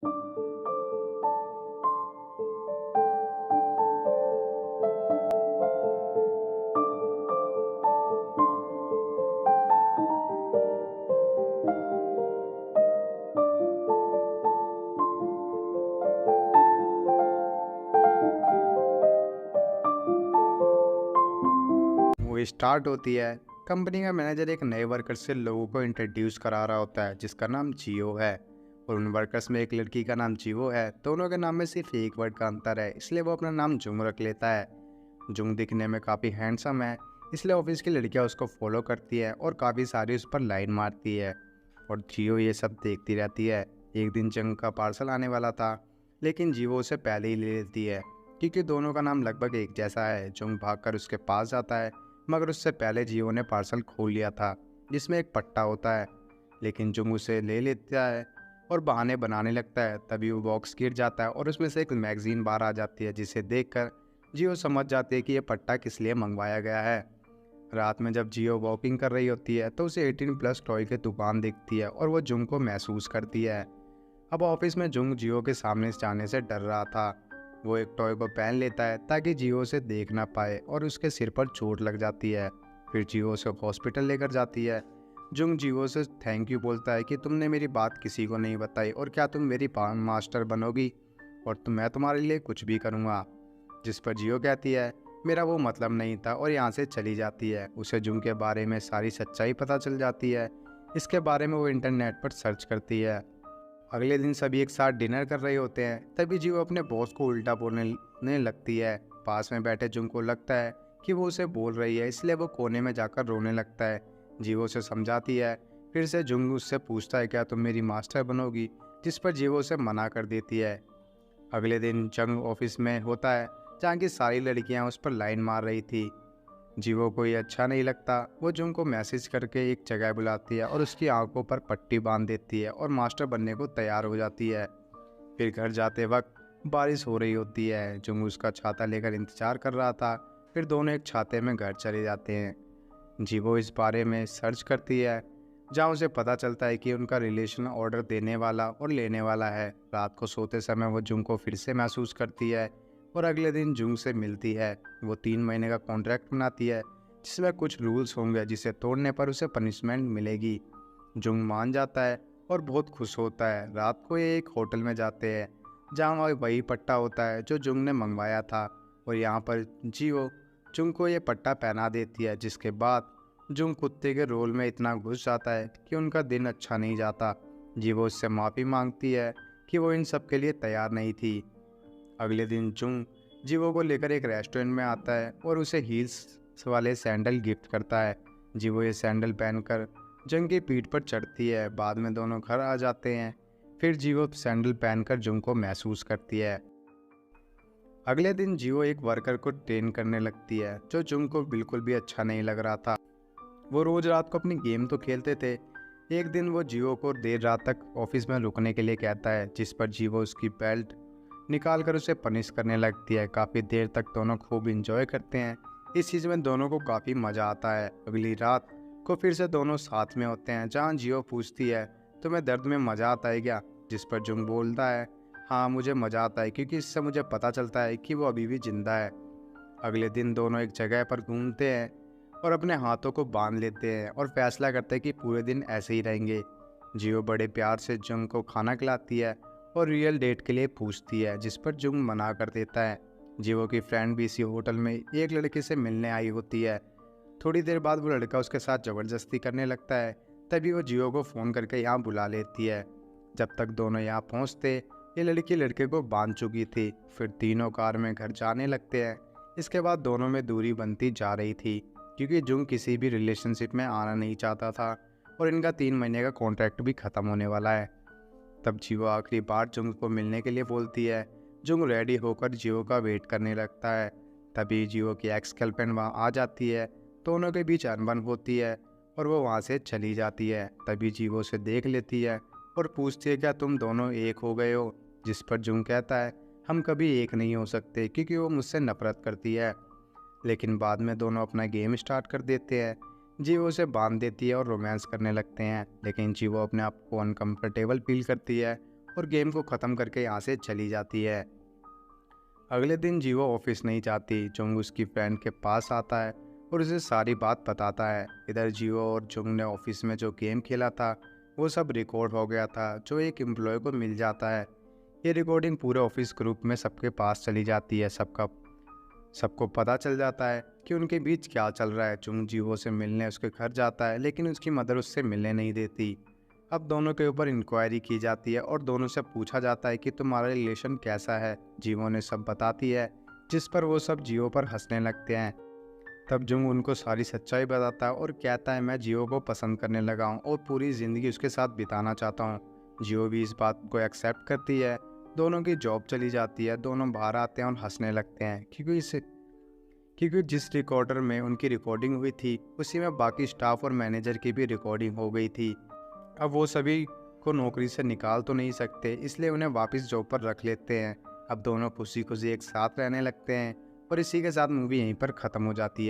Movie start होती है। Company का मैनेजर एक नए वर्कर से लोगों को इंट्रोड्यूस करा रहा होता है जिसका नाम जियो है। और उन वर्कर्स में एक लड़की का नाम जियो है। दोनों के नाम में सिर्फ एक वर्ड का अंतर है, इसलिए वो अपना नाम जुंग रख लेता है। जुंग दिखने में काफ़ी हैंडसम है, इसलिए ऑफिस की लड़कियां उसको फॉलो करती है और काफ़ी सारी उस पर लाइन मारती है। और जियो ये सब देखती रहती है। एक दिन जंग का पार्सल आने वाला था, लेकिन जियो उसे पहले ही ले लेती है क्योंकि दोनों का नाम लगभग एक जैसा है। जुंग भागकर उसके पास जाता है, मगर उससे पहले जियो ने पार्सल खोल लिया था जिसमें एक पट्टा होता है। लेकिन जुंग उसे ले लेता है और बहाने बनाने लगता है। तभी वो बॉक्स गिर जाता है और उसमें से एक मैगजीन बाहर आ जाती है, जिसे देखकर जियो समझ जाती है कि यह पट्टा किस लिए मंगवाया गया है। रात में जब जियो वॉकिंग कर रही होती है तो उसे 18+ टॉय की दुकान दिखती है और वो जुंग को महसूस करती है। अब ऑफिस में जुंग जियो के सामने जाने से डर रहा था। वो एक टॉय को पहन लेता है ताकि जियो उसे देख ना पाए और उसके सिर पर चोट लग जाती है। फिर जियो उसे हॉस्पिटल लेकर जाती है। जुंग जियो से थैंक यू बोलता है कि तुमने मेरी बात किसी को नहीं बताई और क्या तुम मेरी मास्टर बनोगी, और मैं तुम्हारे लिए कुछ भी करूँगा। जिस पर जियो कहती है मेरा वो मतलब नहीं था और यहाँ से चली जाती है। उसे जुंग के बारे में सारी सच्चाई पता चल जाती है। इसके बारे में वो इंटरनेट पर सर्च करती है। अगले दिन सभी एक साथ डिनर कर रहे होते हैं, तभी जियो अपने बॉस को उल्टा बोलने लगती है। पास में बैठे जुंग को लगता है कि वो उसे बोल रही है, इसलिए वो कोने में जाकर रोने लगता है। जियो उसे समझाती है। फिर से जुंग उससे पूछता है क्या तुम मेरी मास्टर बनोगी, जिस पर जियो उसे मना कर देती है। अगले दिन जंग ऑफिस में होता है, जहाँ की सारी लड़कियाँ उस पर लाइन मार रही थी। जीवो को ये अच्छा नहीं लगता। वो जुंग को मैसेज करके एक जगह बुलाती है और उसकी आंखों पर पट्टी बांध देती है और मास्टर बनने को तैयार हो जाती है। फिर घर जाते वक्त बारिश हो रही होती है। जुंग उसका छाता लेकर इंतजार कर रहा था। फिर दोनों एक छाते में घर चले जाते हैं। जीवो इस बारे में सर्च करती है, जहाँ उसे पता चलता है कि उनका रिलेशन ऑर्डर देने वाला और लेने वाला है। रात को सोते समय वो जुंग को फिर से महसूस करती है और अगले दिन जुंग से मिलती है। वो 3 महीने का कॉन्ट्रैक्ट बनाती है जिसमें कुछ रूल्स होंगे, जिसे तोड़ने पर उसे पनिशमेंट मिलेगी। जुंग मान जाता है और बहुत खुश होता है। रात को ये एक होटल में जाते हैं, जहाँ वही पट्टा होता है जो जुंग ने मंगवाया था। और यहाँ पर जियो जुंग को ये पट्टा पहना देती है, जिसके बाद जुंग कुत्ते के रोल में इतना घुस जाता है कि उनका दिन अच्छा नहीं जाता। जीवो उससे माफ़ी मांगती है कि वो इन सब के लिए तैयार नहीं थी। अगले दिन जुंग जीवो को लेकर एक रेस्टोरेंट में आता है और उसे हील्स वाले सैंडल गिफ्ट करता है। जीवो ये सैंडल पहनकर जुंग की पीठ पर चढ़ती है। बाद में दोनों घर आ जाते हैं। फिर जीवो सैंडल पहनकर जुंग को महसूस करती है। अगले दिन जीवो एक वर्कर को ट्रेन करने लगती है, जो जुंग को बिल्कुल भी अच्छा नहीं लग रहा था। वो रोज रात को अपनी गेम तो खेलते थे। एक दिन वो जियो को देर रात तक ऑफिस में रुकने के लिए कहता है, जिस पर जियो उसकी बेल्ट निकाल कर उसे पनिश करने लगती है। काफ़ी देर तक दोनों खूब इंजॉय करते हैं। इस चीज़ में दोनों को काफ़ी मज़ा आता है। अगली रात को फिर से दोनों साथ में होते हैं, जहाँ जियो पूछती है तुम्हें दर्द में मज़ा आता है क्या, जिस पर जुंग बोलता है हाँ मुझे मज़ा आता है, क्योंकि इससे मुझे पता चलता है कि वो अभी भी जिंदा है। अगले दिन दोनों एक जगह पर घूमते हैं और अपने हाथों को बांध लेते हैं और फैसला करते हैं कि पूरे दिन ऐसे ही रहेंगे। जियो बड़े प्यार से जुंग को खाना खिलाती है और रियल डेट के लिए पूछती है, जिस पर जुंग मना कर देता है। जियो की फ्रेंड भी इसी होटल में एक लड़के से मिलने आई होती है। थोड़ी देर बाद वो लड़का उसके साथ ज़बरदस्ती करने लगता है। तभी वो जियो को फ़ोन करके यहाँ बुला लेती है। जब तक दोनों यहाँ पहुँचते ये लड़की लड़के को बांध चुकी थी। फिर तीनों कार में घर जाने लगते हैं। इसके बाद दोनों में दूरी बनती जा रही थी, क्योंकि जुंग किसी भी रिलेशनशिप में आना नहीं चाहता था और इनका 3 महीने का कॉन्ट्रैक्ट भी ख़त्म होने वाला है। तब जियो आखिरी बार जुंग को मिलने के लिए बोलती है। जुंग रेडी होकर जियो का वेट करने लगता है। तभी जियो की एक्स गर्लफ्रेंड वहाँ आ जाती है। दोनों के बीच अनबन होती है और वो वहाँ से चली जाती है। तभी जियो उसे देख लेती है और पूछती है क्या तुम दोनों एक हो गए हो, जिस पर जुंग कहता है हम कभी एक नहीं हो सकते, क्योंकि वो मुझसे नफरत करती है। लेकिन बाद में दोनों अपना गेम स्टार्ट कर देते हैं। जीवो उसे बांध देती है और रोमांस करने लगते हैं, लेकिन जीवो अपने आप को अनकंफर्टेबल फील करती है और गेम को ख़त्म करके यहाँ से चली जाती है। अगले दिन जीवो ऑफिस नहीं जाती। जुंग उसकी फ्रेंड के पास आता है और उसे सारी बात बताता है। इधर जीवो और जुंग ने ऑफिस में जो गेम खेला था वो सब रिकॉर्ड हो गया था, जो एक एम्प्लॉय को मिल जाता है। ये रिकॉर्डिंग पूरे ऑफिस ग्रुप में सबके पास चली जाती है। सबको पता चल जाता है कि उनके बीच क्या चल रहा है। जुंग जीवो से मिलने उसके घर जाता है, लेकिन उसकी मदर उससे मिलने नहीं देती। अब दोनों के ऊपर इंक्वायरी की जाती है और दोनों से पूछा जाता है कि तुम्हारा रिलेशन कैसा है। जीवो ने सब बताती है, जिस पर वो सब जीवो पर हंसने लगते हैं। तब जुंग उनको सारी सच्चाई बताता है और कहता है मैं जीवो को पसंद करने लगा हूँ और पूरी ज़िंदगी उसके साथ बिताना चाहता हूँ। जीवो भी इस बात को एक्सेप्ट करती है। दोनों की जॉब चली जाती है। दोनों बाहर आते हैं और हंसने लगते हैं क्योंकि जिस रिकॉर्डर में उनकी रिकॉर्डिंग हुई थी उसी में बाकी स्टाफ और मैनेजर की भी रिकॉर्डिंग हो गई थी। अब वो सभी को नौकरी से निकाल तो नहीं सकते, इसलिए उन्हें वापस जॉब पर रख लेते हैं। अब दोनों खुशी खुशी एक साथ रहने लगते हैं और इसी के साथ मूवी यहीं पर ख़त्म हो जाती है।